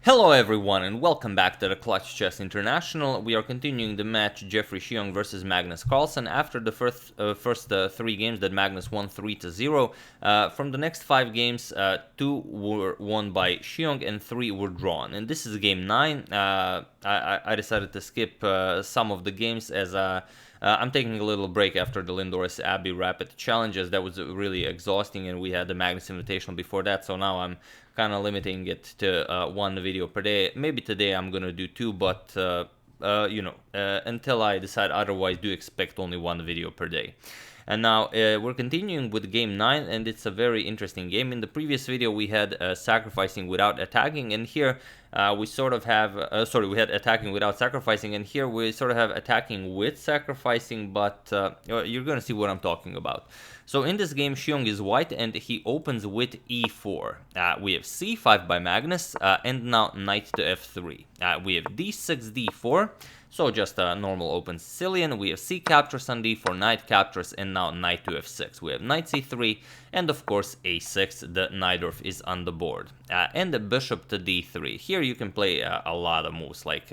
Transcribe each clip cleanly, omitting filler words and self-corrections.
Hello everyone and welcome back to the Clutch Chess International. We are continuing the match Jeffery Xiong versus Magnus Carlsen after the first 3 games that Magnus won 3-0. From the next 5 games, 2 were won by Xiong and 3 were drawn. And this is game 9. I decided to skip some of the games as I'm taking a little break after the Lindor's Abbey Rapid challenges. That was really exhausting, and we had the Magnus Invitational before that, so now I'm kind of limiting it to 1 video per day. Maybe today I'm gonna do 2, but until I decide otherwise, do expect only 1 video per day. And now we're continuing with game 9, and it's a very interesting game. In the previous video we had sacrificing without attacking, and here we sort of have, we had attacking without sacrificing, and here we sort of have attacking with sacrificing, but you're gonna see what I'm talking about. So in this game, Xiong is white, and he opens with e4. We have c5 by Magnus, and now knight to f3. We have d6, d4. So just a normal open Sicilian. We have c captures on d4, knight captures, and now knight to f6. We have knight c3, and of course a6, the Najdorf is on the board. And the bishop to d3. Here you can play a lot of moves, like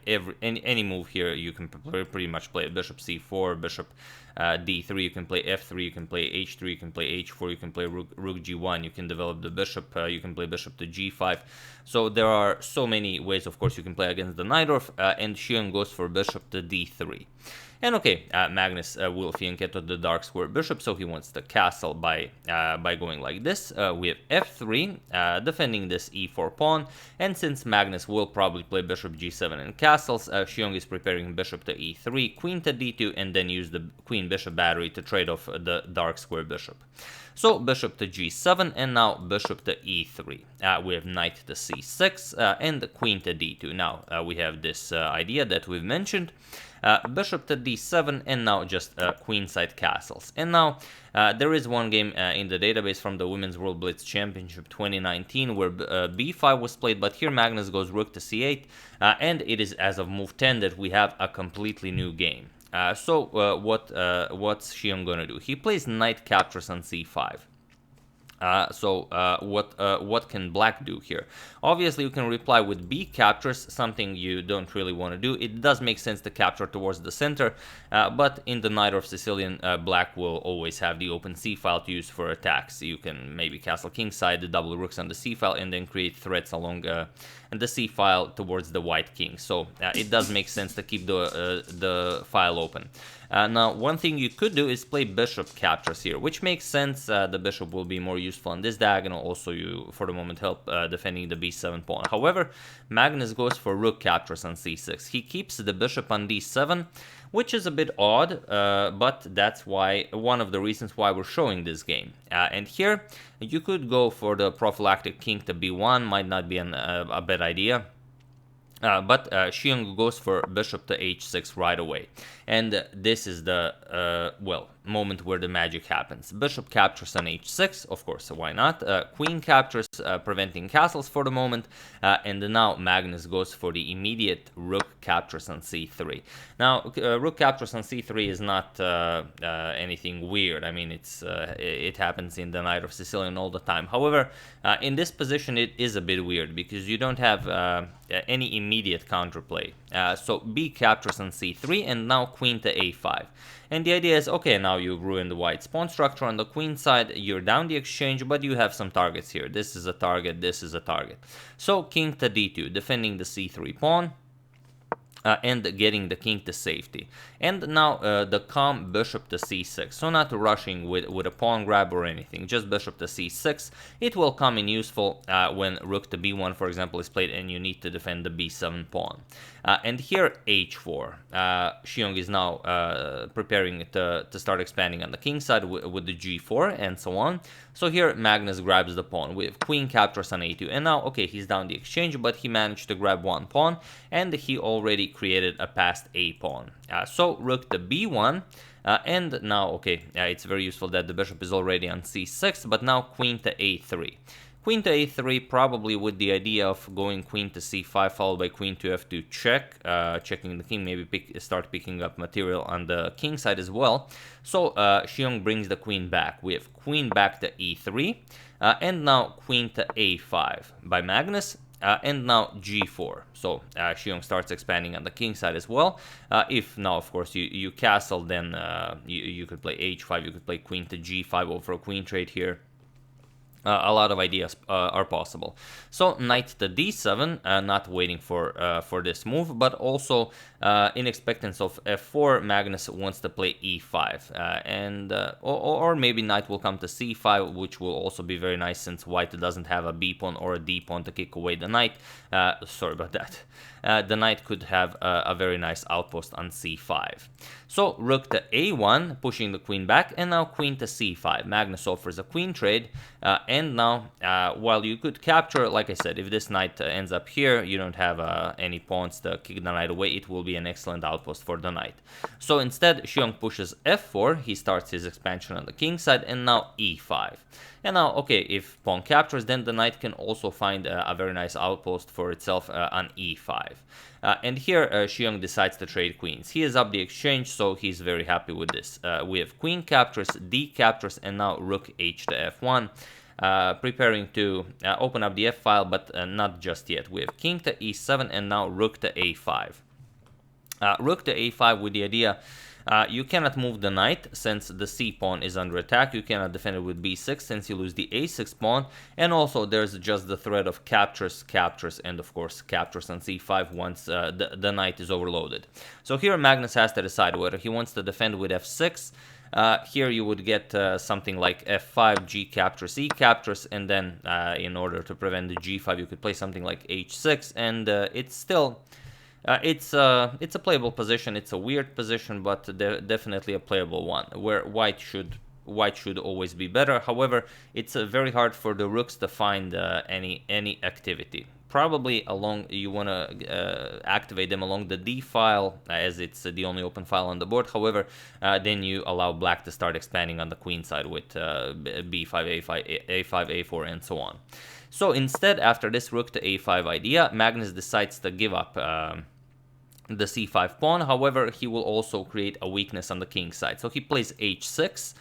any move here you can pretty much play. Bishop c4, bishop d3, you can play f3, you can play h3, you can play h4, you can play rook g1, you can develop the bishop, you can play bishop to g5. So there are so many ways, of course, you can play against the Najdorf, and Xiong goes for bishop to d3. And okay, Magnus will flank to the dark square bishop, so he wants the castle by going like this. We have f3, defending this e4 pawn, and since Magnus will probably play bishop g7 and castles, Xiong is preparing bishop to e3, queen to d2, and then use the queen-bishop battery to trade off the dark square bishop. So bishop to g7, and now bishop to e3. We have knight to c6, and queen to d2. Now we have this idea that we've mentioned. Bishop to d7, and now just queenside castles. And now there is one game in the database from the Women's World Blitz Championship 2019 where b5 was played, but here Magnus goes rook to c8, and it is as of move 10 that we have a completely new game. What's Xiong gonna do? He plays knight captures on c5. What can black do here? Obviously, you can reply with b captures, something you don't really want to do. It does make sense to capture towards the center, but in the Najdorf Sicilian, black will always have the open c file to use for attacks. You can maybe castle kingside, the double rooks on the c file, and then create threats along the c file towards the white king. So it does make sense to keep the file open. Now, one thing you could do is play bishop captures here, which makes sense. The bishop will be more useful on this diagonal. Also, you, for the moment, help defending the b7 pawn. However, Magnus goes for rook captures on c6. He keeps the bishop on d7, which is a bit odd, but that's why one of the reasons why we're showing this game. And here, you could go for the prophylactic king to b1, might not be a bad idea. But Xiong goes for bishop to h6 right away. And this is the, moment where the magic happens. Bishop captures on h6, of course, why not? Queen captures, preventing castles for the moment. And now Magnus goes for the immediate rook captures on c3. Now, rook captures on c3 is not anything weird. I mean, it happens in the Najdorf Sicilian all the time. However, in this position, it is a bit weird because you don't have any immediate counterplay. So b captures on c3, and now queen to a5. And the idea is, okay, now you've ruined the white's pawn structure on the queen side, you're down the exchange, but you have some targets here. This is a target, this is a target. So king to d2, defending the c3 pawn. And getting the king to safety. And now the calm bishop to c6. So not rushing with a pawn grab or anything, just bishop to c6. It will come in useful when rook to b1, for example, is played and you need to defend the b7 pawn. And here h4. Xiong is now preparing to start expanding on the king side with the g4 and so on. So here Magnus grabs the pawn with queen captures on a2. And now, okay, he's down the exchange, but he managed to grab one pawn, and he already created a passed a pawn. So rook to b1, and now, okay, it's very useful that the bishop is already on c6, but now queen to a3. Queen to a3, probably with the idea of going queen to c5 followed by queen to f2 check, checking the king, maybe start picking up material on the king side as well. So Xiong brings the queen back. We have queen back to e3, and now queen to a5 by Magnus. and now g4. So Xiong starts expanding on the king side as well. If now, of course, you castle, then you could play h5, you could play queen to g5 over a queen trade here. A lot of ideas are possible. So knight to d7, not waiting for this move, but also in expectance of f4, Magnus wants to play e5, or maybe knight will come to c5, which will also be very nice since white doesn't have a b pawn or a d pawn to kick away the knight. Sorry about that. The knight could have a very nice outpost on c5. So rook to a1, pushing the queen back, and now queen to c5. Magnus offers a queen trade, and now, while you could capture, like I said, if this knight ends up here, you don't have any pawns to kick the knight away, it will be an excellent outpost for the knight. So instead, Xiong pushes f4, he starts his expansion on the king side, and now e5. And now, okay, if pawn captures, then the knight can also find a very nice outpost for itself on e5. And here, Xiong decides to trade queens. He is up the exchange, so he's very happy with this. We have queen captures, d captures, and now rook h to f1. Preparing to open up the f-file, but not just yet. We have king to e7, and now rook to a5. Rook to a5 with the idea you cannot move the knight since the c pawn is under attack. You cannot defend it with b6 since you lose the a6 pawn. And also there's just the threat of captures, and of course captures on c5 once the knight is overloaded. So here Magnus has to decide whether he wants to defend with f6. Here you would get something like f5, g captures, e captures, and then in order to prevent the g5 you could play something like h6, and it's still... it's a playable position. It's a weird position, but definitely a playable one, where white should always be better. However, it's very hard for the rooks to find any activity. Probably you want to activate them along the d file, as it's the only open file on the board. However, then you allow black to start expanding on the queen side with b5, a5, a4, and so on. So instead, after this rook to a5 idea, Magnus decides to give up the c5 pawn. However, he will also create a weakness on the king side. So he plays h6,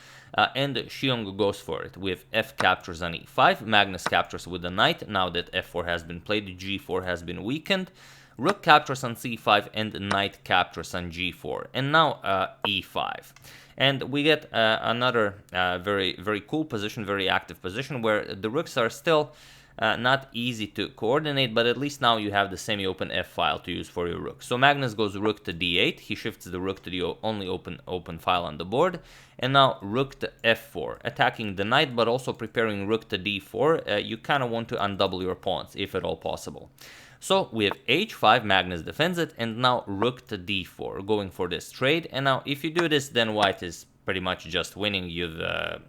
and Xiong goes for it with f captures on e5. Magnus captures with the knight. Now that f4 has been played, g4 has been weakened. Rook captures on c5, and knight captures on g4. And now e5. And we get another very, very cool position, very active position, where the rooks are still not easy to coordinate, but at least now you have the semi-open f-file to use for your rook. So Magnus goes rook to d8, he shifts the rook to the only open file on the board, and now rook to f4, attacking the knight, but also preparing rook to d4. You kind of want to undouble your pawns, if at all possible. So we have h5, Magnus defends it, and now rook to d4, going for this trade. And now if you do this, then white is pretty much just winning. You've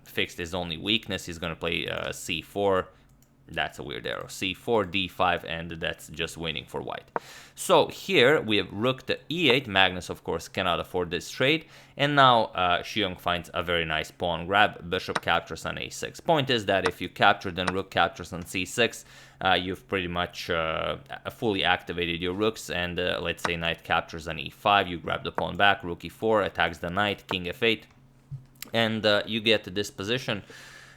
fixed his only weakness. He's going to play c4. That's a weird arrow. c4, d5, and that's just winning for white. So here we have rook to e8. Magnus, of course, cannot afford this trade. And now Xiong finds a very nice pawn grab. Bishop captures on a6. Point is that if you capture, then rook captures on c6. You've pretty much fully activated your rooks. And let's say knight captures on e5. You grab the pawn back. Rook e4 attacks the knight. King f8. And you get this position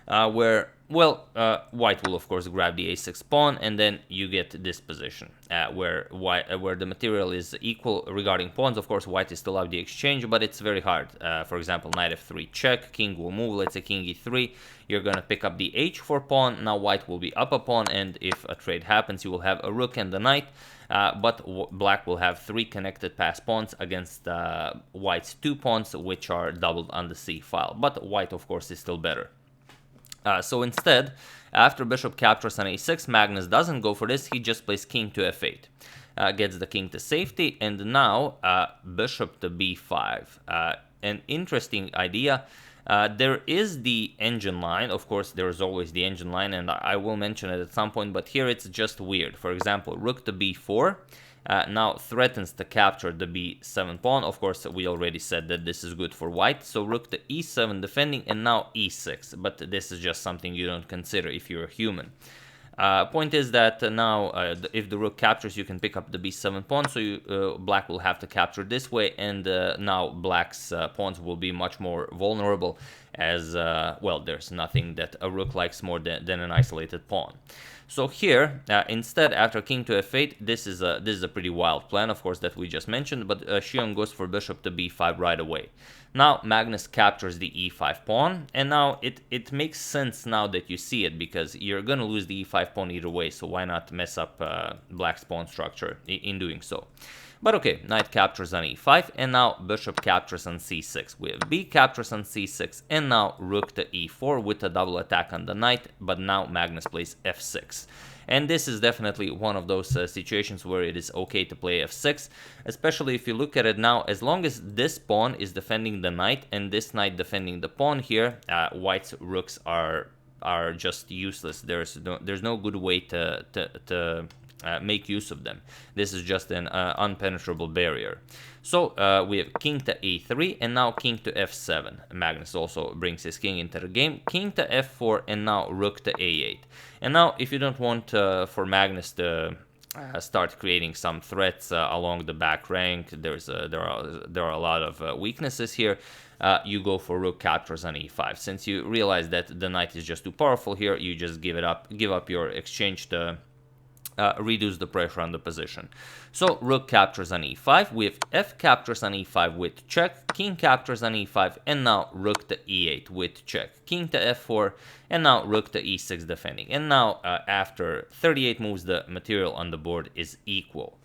where... Well, white will of course grab the a6 pawn, and then you get this position where the material is equal regarding pawns. Of course, white is still out the exchange, but it's very hard. For example, knight f3 check, king will move. Let's say king e3. You're gonna pick up the h4 pawn. Now white will be up a pawn, and if a trade happens, you will have a rook and the knight. But black will have 3 connected pass pawns against white's 2 pawns, which are doubled on the c file. But white, of course, is still better. So instead, after bishop captures on a6, Magnus doesn't go for this, he just plays king to f8. Gets the king to safety, and now bishop to b5. An interesting idea. There is the engine line. Of course, there is always the engine line, and I will mention it at some point, but here it's just weird. For example, rook to b4. Now threatens to capture the b7 pawn. Of course, we already said that this is good for white. So rook to e7 defending, and now e6. But this is just something you don't consider if you're a human. Point is that now, if the rook captures, you can pick up the b7 pawn. So black will have to capture this way, and now black's pawns will be much more vulnerable. as well, there's nothing that a rook likes more than an isolated pawn. So here, instead, after king to f8, this is a pretty wild plan, of course, that we just mentioned, but Xiong goes for bishop to b5 right away. Now Magnus captures the e5 pawn, and now it makes sense now that you see it, because you're gonna lose the e5 pawn either way, so why not mess up black's pawn structure in doing so. But okay, knight captures on e5, and now bishop captures on c6. We have b captures on c6, and now rook to e4 with a double attack on the knight, but now Magnus plays f6. And this is definitely one of those situations where it is okay to play f6, especially if you look at it now, as long as this pawn is defending the knight and this knight defending the pawn here, white's rooks are just useless. There's no good way to make use of them. This is just an unpenetrable barrier. So we have king to a3 and now king to f7. Magnus also brings his king into the game. King to f4 and now rook to a8. And now if you don't want for Magnus to start creating some threats along the back rank, there are a lot of weaknesses here. You go for rook captures on e5. Since you realize that the knight is just too powerful here, you just give up your exchange to reduce the pressure on the position. So rook captures on e5, we have f captures on e5 with check, king captures on e5, and now rook to e8 with check, king to f4, and now rook to e6 defending. And now after 38 moves, the material on the board is equal.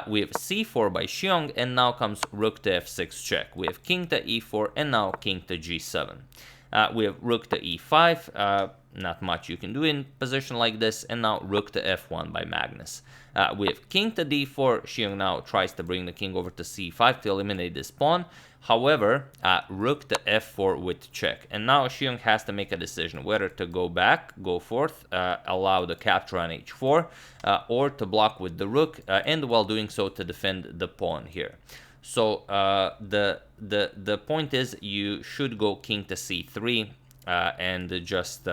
We have c4 by Xiong, and now comes rook to f6 check. We have king to e4, and now king to g7. We have rook to e5, not much you can do in position like this, and now rook to f1 by Magnus. We have king to d4, Xiong now tries to bring the king over to c5 to eliminate this pawn. However, rook to f4 with check, and now Xiong has to make a decision whether to go back, go forth, allow the capture on h4, or to block with the rook, and while doing so to defend the pawn here. So the point is you should go king to c3 and just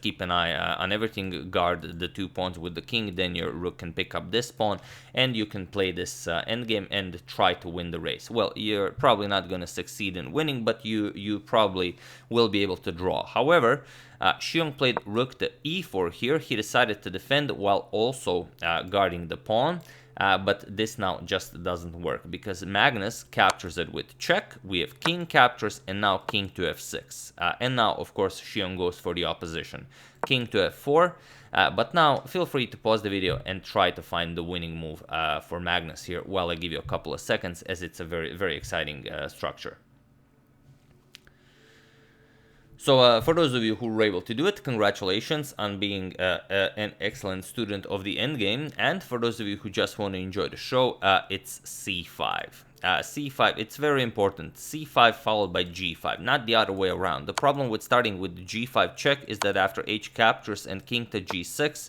keep an eye on everything, guard the two pawns with the king, then your rook can pick up this pawn, and you can play this endgame and try to win the race. Well, you're probably not going to succeed in winning, but you probably will be able to draw. However, Xiong played rook to e4 here. He decided to defend while also guarding the pawn. But this now just doesn't work, because Magnus captures it with check, we have king captures, and now king to f6. And now, of course, Xiong goes for the opposition. King to f4, but now feel free to pause the video and try to find the winning move for Magnus here while I give you a couple of seconds, as it's a very, very exciting structure. So for those of you who were able to do it, congratulations on being an excellent student of the endgame. And for those of you who just want to enjoy the show, it's c5. c5, it's very important. c5 followed by g5, not the other way around. The problem with starting with g5 check is that after h captures and king to g6,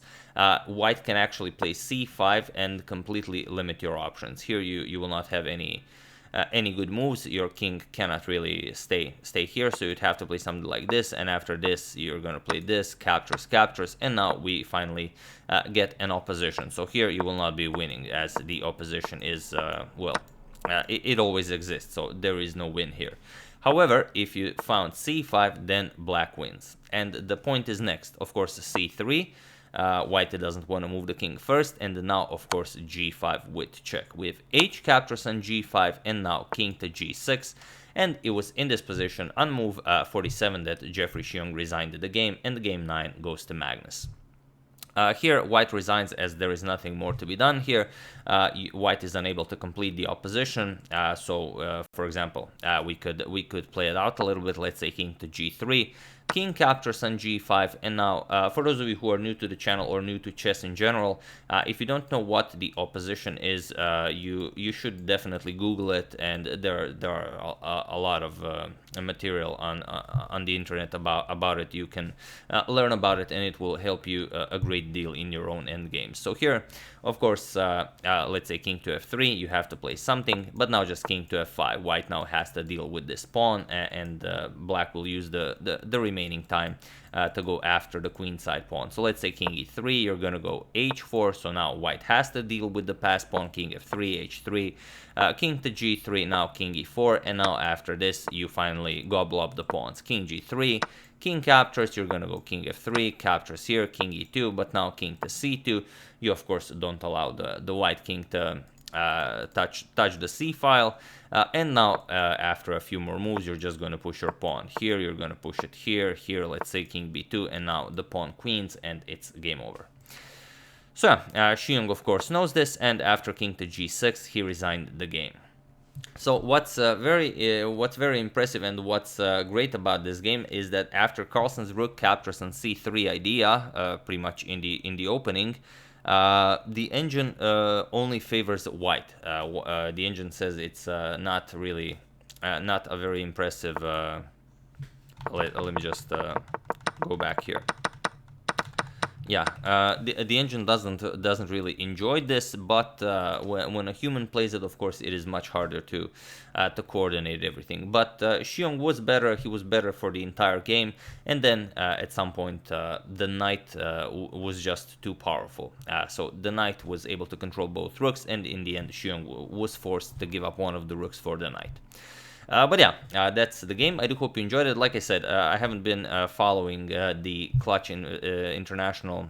white can actually play c5 and completely limit your options. Here you will not have any good moves. Your king cannot really stay here, so you'd have to play something like this, and after this you're going to play this, captures, and now we finally get an opposition. So here you will not be winning, as the opposition is, it always exists, so there is no win here. However, if you found c5, then black wins. And the point is next, of course, c3. White doesn't want to move the king first, and now of course g5 with check. We have h captures on g5, and now king to g6, and it was in this position on move 47 that Jeffery Xiong resigned the game, and the game 9 goes to Magnus. Here white resigns, as there is nothing more to be done here. White is unable to complete the opposition, so for example, we could play it out a little bit. Let's say king to g3, king captures on g5, and now for those of you who are new to the channel or new to chess in general, if you don't know what the opposition is, you should definitely Google it, and there are a lot of material on the internet about it. You can learn about it, and it will help you a great deal in your own endgames. So here, of course, let's say king to f3, you have to play something, but now just king to f5. White now has to deal with this pawn, and black will use the remaining time to go after the queenside pawn. So let's say king e3, you're gonna go h4, so now white has to deal with the passed pawn, king f3, h3, king to g3, now king e4, and now after this you finally gobble up the pawns. King g3, king captures, you're gonna go king f3, captures here, king e2, but now king to c2. You of course don't allow the white king to touch the c file, and now after a few more moves you're just going to push your pawn here, you're going to push it here, let's say king b2, and now the pawn queens, and it's game over. So Xiong of course knows this, and after king to g6 he resigned the game. So what's very impressive and what's great about this game is that after Carlsen's rook captures on c3 idea, pretty much in the opening, the engine only favors white. The engine says it's not really not a very impressive. Let me just go back here. Yeah, the engine doesn't really enjoy this, but when a human plays it, of course, it is much harder to coordinate everything. But Xiong was better; he was better for the entire game, and then at some point the knight was just too powerful. So the knight was able to control both rooks, and in the end, Xiong was forced to give up one of the rooks for the knight. But yeah, that's the game. I do hope you enjoyed it. Like I said, I haven't been following the Clutch International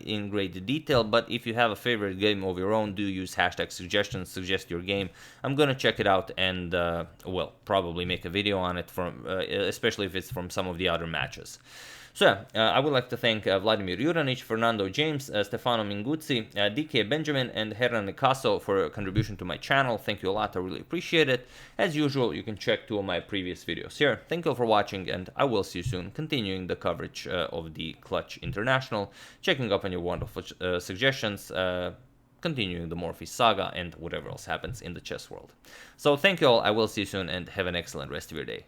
in great detail, but if you have a favorite game of your own, do use hashtag suggestions, suggest your game. I'm gonna check it out and, well, probably make a video on it, from especially if it's from some of the other matches. So, I would like to thank Vladimir Juranic, Fernando James, Stefano Minguzzi, DK Benjamin, and Hernan Nicaso for a contribution to my channel. Thank you a lot, I really appreciate it. As usual, you can check 2 of my previous videos here. Thank you all for watching, and I will see you soon, continuing the coverage of the Clutch International, checking up on your wonderful suggestions, continuing the Morphy saga, and whatever else happens in the chess world. So, thank you all, I will see you soon, and have an excellent rest of your day.